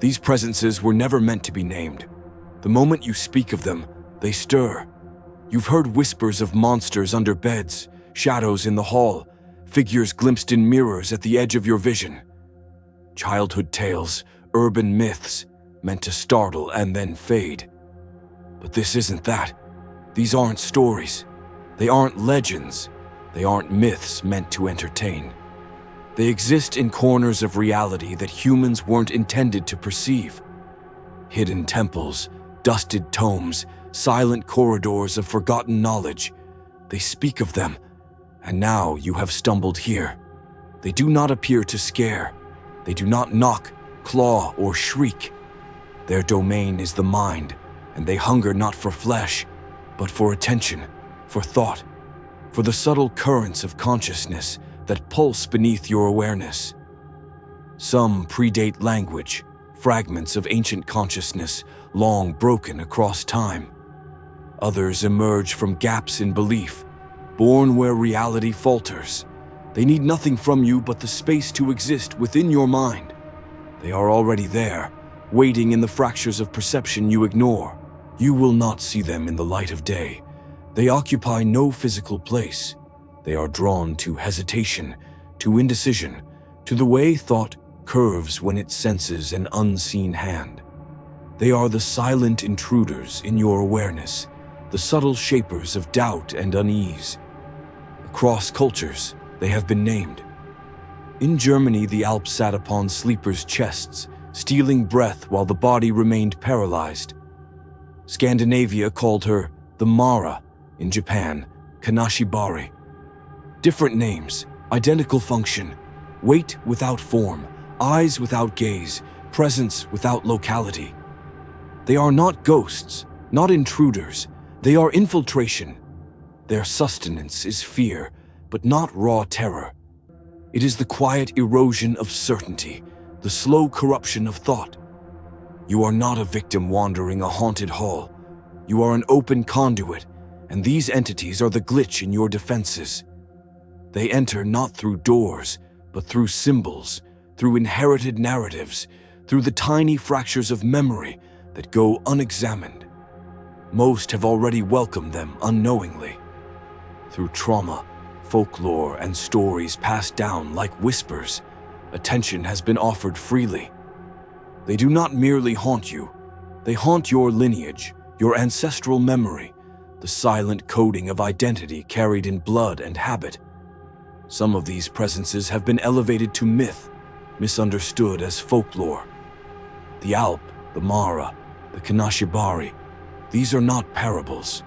These presences were never meant to be named. The moment you speak of them, they stir. You've heard whispers of monsters under beds, shadows in the hall, figures glimpsed in mirrors at the edge of your vision. Childhood tales, urban myths, meant to startle and then fade. But this isn't that. These aren't stories. They aren't legends. They aren't myths meant to entertain. They exist in corners of reality that humans weren't intended to perceive. Hidden temples, dusted tomes, silent corridors of forgotten knowledge. They speak of them, and now you have stumbled here. They do not appear to scare. They do not knock, claw, or shriek. Their domain is the mind, and they hunger not for flesh, but for attention, for thought, for the subtle currents of consciousness that pulse beneath your awareness. Some predate language, fragments of ancient consciousness long broken across time. Others emerge from gaps in belief, born where reality falters. They need nothing from you but the space to exist within your mind. They are already there, waiting in the fractures of perception you ignore. You will not see them in the light of day. They occupy no physical place. They are drawn to hesitation, to indecision, to the way thought curves when it senses an unseen hand. They are the silent intruders in your awareness, the subtle shapers of doubt and unease. Across cultures, they have been named. In Germany, the Alps sat upon sleepers' chests, stealing breath while the body remained paralyzed. Scandinavia called her the Mara, in Japan, Kanashibari. Different names, identical function, weight without form, eyes without gaze, presence without locality. They are not ghosts, not intruders. They are infiltration. Their sustenance is fear, but not raw terror. It is the quiet erosion of certainty, the slow corruption of thought. You are not a victim wandering a haunted hall. You are an open conduit, and these entities are the glitch in your defenses. They enter not through doors, but through symbols, through inherited narratives, through the tiny fractures of memory that go unexamined. Most have already welcomed them unknowingly. Through trauma, folklore, and stories passed down like whispers, attention has been offered freely. They do not merely haunt you. They haunt your lineage, your ancestral memory, the silent coding of identity carried in blood and habit. Some of these presences have been elevated to myth, misunderstood as folklore. The Alp, the Mara, the Kanashibari, these are not parables.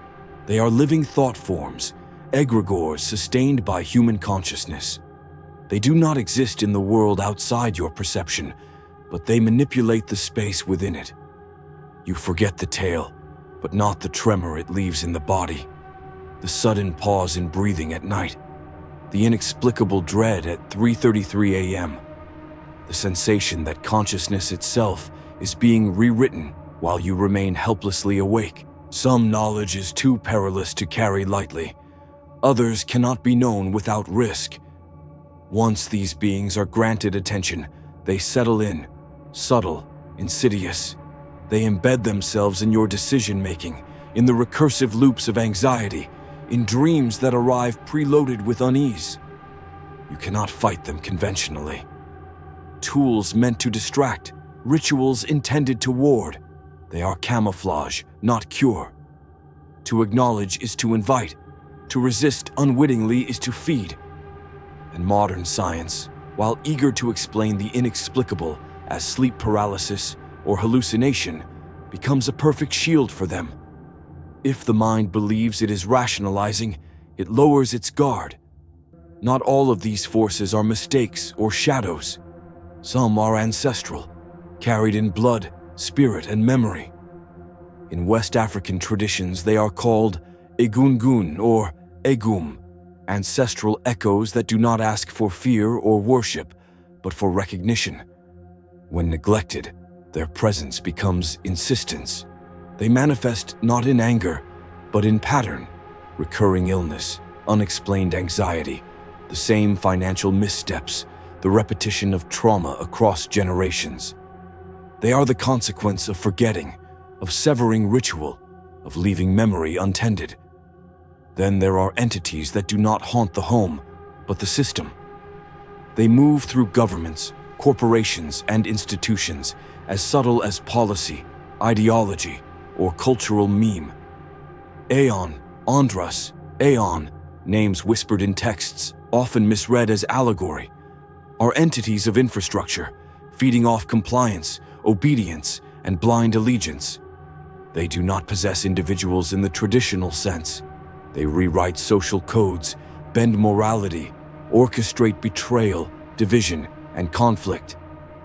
They are living thought forms, egregores sustained by human consciousness. They do not exist in the world outside your perception, but they manipulate the space within it. You forget the tale, but not the tremor it leaves in the body, the sudden pause in breathing at night, the inexplicable dread at 3:33 a.m., the sensation that consciousness itself is being rewritten while you remain helplessly awake. Some knowledge is too perilous to carry lightly. Others cannot be known without risk. Once these beings are granted attention, they settle in, subtle, insidious. They embed themselves in your decision-making, in the recursive loops of anxiety, in dreams that arrive preloaded with unease. You cannot fight them conventionally. Tools meant to distract, rituals intended to ward. They are camouflage, not cure. To acknowledge is to invite. To resist unwittingly is to feed. And modern science, while eager to explain the inexplicable as sleep paralysis or hallucination, becomes a perfect shield for them. If the mind believes it is rationalizing, it lowers its guard. Not all of these forces are mistakes or shadows. Some are ancestral, carried in blood, spirit, and memory. In West African traditions, they are called egungun or egum, ancestral echoes that do not ask for fear or worship, but for recognition. When neglected, their presence becomes insistence. They manifest not in anger, but in pattern, recurring illness, unexplained anxiety, the same financial missteps, the repetition of trauma across generations. They are the consequence of forgetting, of severing ritual, of leaving memory untended. Then there are entities that do not haunt the home, but the system. They move through governments, corporations, and institutions, as subtle as policy, ideology, or cultural meme. Aeon, Andras, Aeon, names whispered in texts, often misread as allegory, are entities of infrastructure, feeding off compliance, obedience, and blind allegiance. They do not possess individuals in the traditional sense. They rewrite social codes, bend morality, orchestrate betrayal, division, and conflict.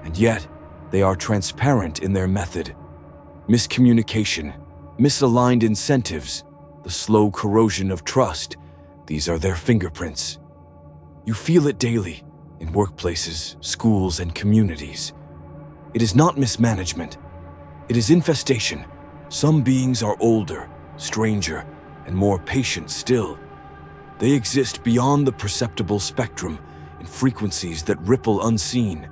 And yet, they are transparent in their method. Miscommunication, misaligned incentives, the slow corrosion of trust, these are their fingerprints. You feel it daily, in workplaces, schools, and communities. It is not mismanagement. It is infestation. Some beings are older, stranger, and more patient still. They exist beyond the perceptible spectrum, in frequencies that ripple unseen.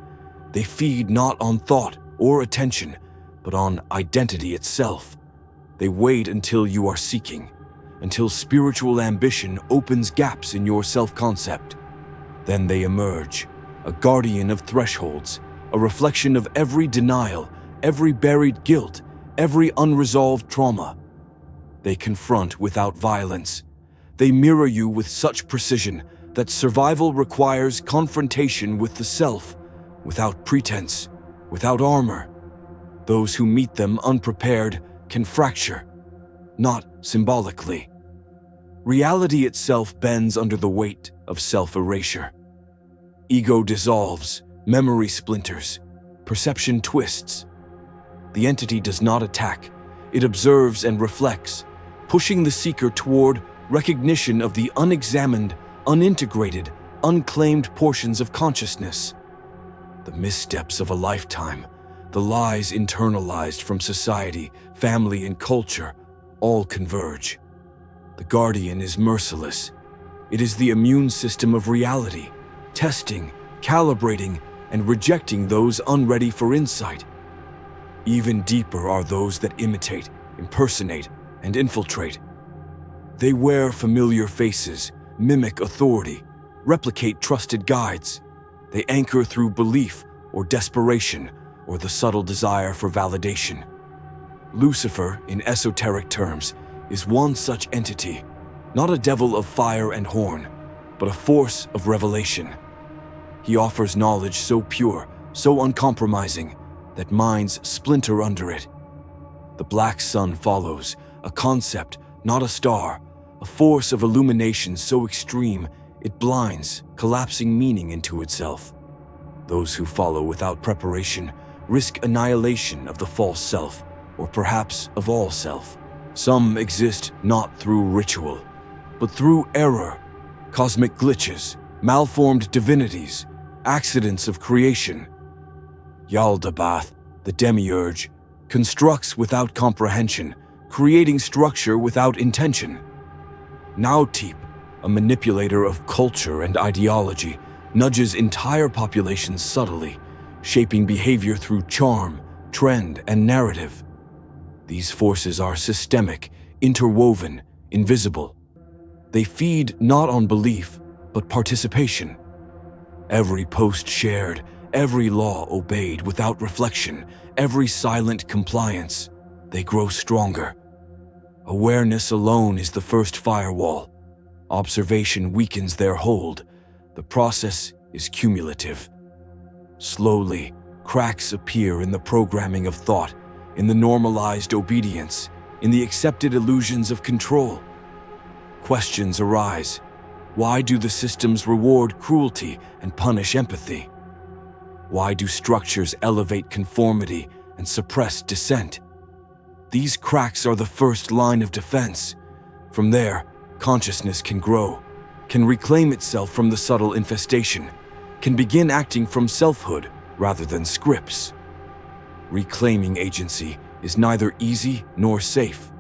They feed not on thought or attention, but on identity itself. They wait until you are seeking, until spiritual ambition opens gaps in your self-concept. Then they emerge, a guardian of thresholds, a reflection of every denial, every buried guilt, every unresolved trauma. They confront without violence. They mirror you with such precision that survival requires confrontation with the self, without pretense, without armor. Those who meet them unprepared can fracture, not symbolically. Reality itself bends under the weight of self-erasure. Ego dissolves, memory splinters, perception twists. The entity does not attack, it observes and reflects, pushing the seeker toward recognition of the unexamined, unintegrated, unclaimed portions of consciousness. The missteps of a lifetime, the lies internalized from society, family, and culture, all converge. The guardian is merciless. It is the immune system of reality, testing, calibrating, and rejecting those unready for insight. Even deeper are those that imitate, impersonate, and infiltrate. They wear familiar faces, mimic authority, replicate trusted guides. They anchor through belief or desperation or the subtle desire for validation. Lucifer, in esoteric terms, is one such entity, not a devil of fire and horn, but a force of revelation. He offers knowledge so pure, so uncompromising, that minds splinter under it. The black sun follows, a concept, not a star, a force of illumination so extreme it blinds, collapsing meaning into itself. Those who follow without preparation risk annihilation of the false self, or perhaps of all self. Some exist not through ritual, but through error, cosmic glitches, malformed divinities, accidents of creation. Yaldabaoth, the demiurge, constructs without comprehension, creating structure without intention. Nautip, a manipulator of culture and ideology, nudges entire populations subtly, shaping behavior through charm, trend, and narrative. These forces are systemic, interwoven, invisible. They feed not on belief, but participation. Every post shared, every law obeyed without reflection, every silent compliance, they grow stronger. Awareness alone is the first firewall. Observation weakens their hold. The process is cumulative. Slowly, cracks appear in the programming of thought, in the normalized obedience, in the accepted illusions of control. Questions arise. Why do the systems reward cruelty and punish empathy? Why do structures elevate conformity and suppress dissent? These cracks are the first line of defense. From there, consciousness can grow, can reclaim itself from the subtle infestation, can begin acting from selfhood rather than scripts. Reclaiming agency is neither easy nor safe.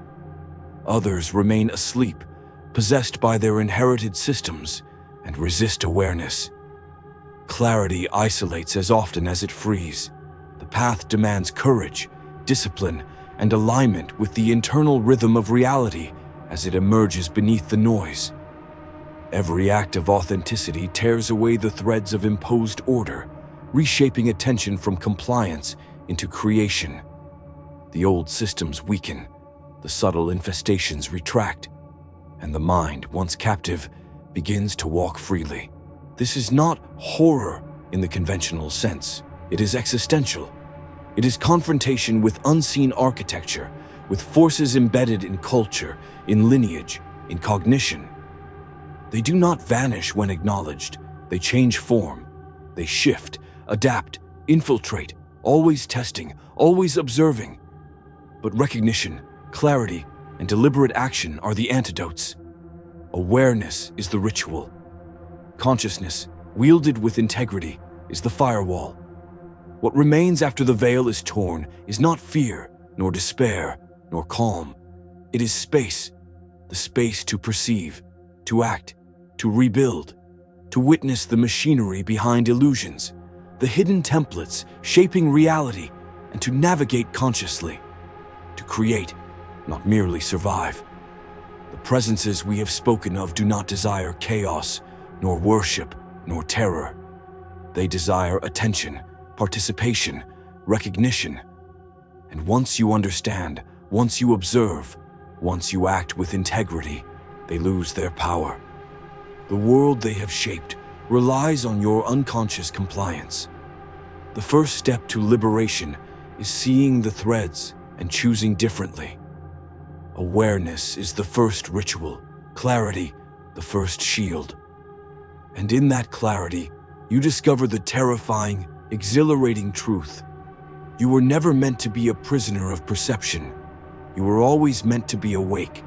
Others remain asleep, possessed by their inherited systems, and resist awareness. Clarity isolates as often as it frees. The path demands courage, discipline, and alignment with the internal rhythm of reality as it emerges beneath the noise. Every act of authenticity tears away the threads of imposed order, reshaping attention from compliance into creation. The old systems weaken, the subtle infestations retract, and the mind, once captive, begins to walk freely. This is not horror in the conventional sense. It is existential. It is confrontation with unseen architecture, with forces embedded in culture, in lineage, in cognition. They do not vanish when acknowledged. They change form. They shift, adapt, infiltrate, always testing, always observing. But recognition, clarity, and deliberate action are the antidotes. Awareness is the ritual. Consciousness, wielded with integrity, is the firewall. What remains after the veil is torn is not fear, nor despair, nor calm. It is space, the space to perceive, to act, to rebuild, to witness the machinery behind illusions, the hidden templates shaping reality, and to navigate consciously, to create, not merely survive. The presences we have spoken of do not desire chaos, nor worship, nor terror. They desire attention, participation, recognition. And once you understand, once you observe, once you act with integrity, they lose their power. The world they have shaped relies on your unconscious compliance. The first step to liberation is seeing the threads and choosing differently. Awareness is the first ritual, clarity the first shield. And in that clarity, you discover the terrifying, exhilarating truth. You were never meant to be a prisoner of perception. You were always meant to be awake,